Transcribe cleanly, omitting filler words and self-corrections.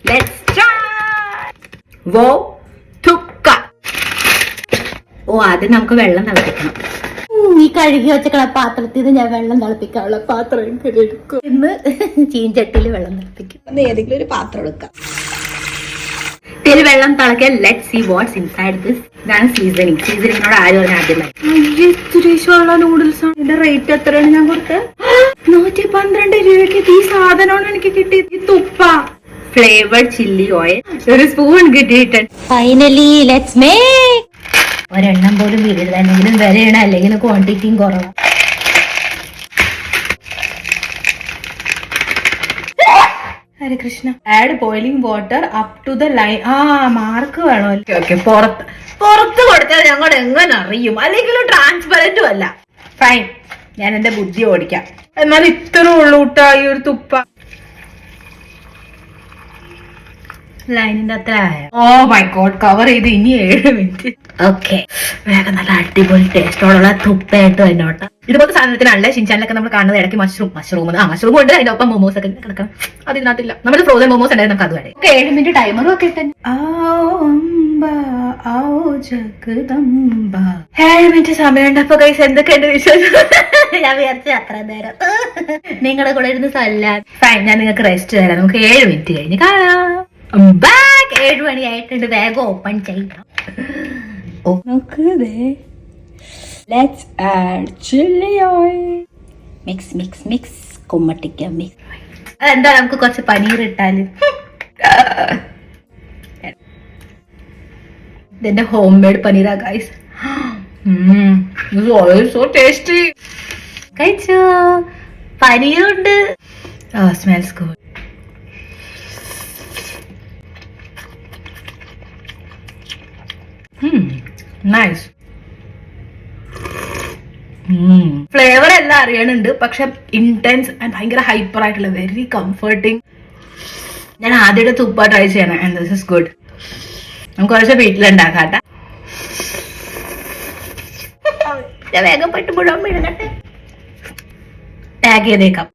Let's start. വോ തുക്ക. ഓ ആദ്യം നമുക്ക് വെള്ളം തിളപ്പിക്കണം. ഈ കഴുകി വെച്ചക്കള പാത്രത്തിൽ നിന്ന് ഞാൻ വെള്ളം തിളപ്പിക്കാനുള്ള പാത്രം എടുക്കും. ഇന്ന് ചീഞ്ചട്ടിയിൽ വെള്ളം തിളപ്പിക്കും. ഏതെങ്കിലും ഒരു പാത്രം എടുക്കാം. ഇതിൽ വെള്ളം തിളക്കാൻ. Let's see what's inside this. ഇതാണ് സീസണിങ്. സീസണിങ്ങിനോട് ആരും അതിന് ആദ്യമായി നൂഡിൽസ് ആണ്. ഇതിന്റെ റേറ്റ് എത്രയാണ് ഞാൻ കൊടുത്തത്? 112 രൂപയ്ക്ക് ഈ സാധനമാണ് എനിക്ക് കിട്ടിയത്. ഈ തുപ്പ ഫ്ലേവർഡ് ചില്ലി ഓയിൽ ഒരു സ്പൂൺ കിട്ടിയിട്ടുണ്ട്. Finally let's make. ഒരെണ്ണം പോലും വീടില്ല. എന്തെങ്കിലും വിലയാണ്, അല്ലെങ്കിൽ ക്വാണ്ടിറ്റിയും കുറവാണ്. Hare Krishna. Add boiling water up to the line. Mark വേണോ? ഓക്കെ. പുറത്ത് കൊടുത്താൽ ഞങ്ങൾ എങ്ങനെ അറിയും? അല്ലെങ്കിലും ട്രാൻസ്പെറന്റും അല്ല. ഫൈൻ, ഞാൻ എന്റെ ബുദ്ധി ഓടിക്കാം. എന്നാൽ ഇത്ര ഉള്ളൂ കേട്ടോ ഈ ഒരു തുപ്പ. ലൈനിന്റെ അത്ര ആയ. ഓ മൈ ഗോഡ്, കവർ ചെയ്ത് ഇനി 7 മിനിറ്റ്. ഓക്കെ, വേഗം നല്ല അടിപൊളി ടേസ്റ്റോടുള്ള തുപ്പയായിട്ട് വന്നോട്ടെ. ഇതുപോലത്തെ സാധനത്തിനാണല്ലേ ഷിൻചാനിലൊക്കെ നമ്മൾ കാണുന്നത്. ഇടയ്ക്ക് മഷ്റൂം മഷ്റൂം ഉണ്ട്. അതിന്റെ ഒപ്പം മോമോസ് ഒക്കെ കിടക്കണം. അത് ഇതിനകത്തില്ല. നമ്മുടെ ഫ്രോസൺ മോമോസ് ഉണ്ടായിരുന്നു, നമുക്ക് അത് വേണം. 7 മിനിറ്റ് ടൈമറും ഒക്കെ ഇട്ടു. 7 മിനിറ്റ് സമയമുണ്ട്. അപ്പൊ കൈസ് എന്തൊക്കെയുണ്ട് വിശ്വാസം? ഞാൻ വിചാരിച്ചു അത്ര നേരം നിങ്ങളുടെ കൂടെ ഇരുന്ന് സല്ലാൻ. ഫൈൻ, ഞാൻ നിങ്ങൾക്ക് റെസ്റ്റ് തരാം. നമുക്ക് 7 മിനിറ്റ് കഴിഞ്ഞ് കാണാം. 7 മണിയായിട്ടുണ്ട്. വേഗം ഓപ്പൺ ചെയ്യാം. Let's add chilli oil. Mix കുമ്മട്ടിക്ക മിക്സ്. അതെന്താ, നമുക്ക് കുറച്ച് പനീർ ഇട്ടാല്. ഇതെന്റെ ഹോം മെയ്ഡ് പനീറാ ഗൈസ്. So tasty. കഴിച്ചോ? പനീറുണ്ട്. Smells good. നൈസ്. ഫ്ലേവർ എല്ലാം അറിയണുണ്ട്, പക്ഷെ ഇന്റൻസ് ആൻഡ് ഭയങ്കര ഹൈപ്പർ ആയിട്ടുള്ള വെരി കംഫർട്ടിങ്. ഞാൻ ആദ്യമായിട്ട് തുപ്പ ട്രൈ ചെയ്യണം. And this is good. നമുക്ക് കുറച്ച് വീട്ടിലുണ്ടാക്കാട്ടെ. വേഗം പെട്ട് മുഴുവൻ വീഴുന്നട്ടെ. ടാഗ് ചെയ്തേക്കാം.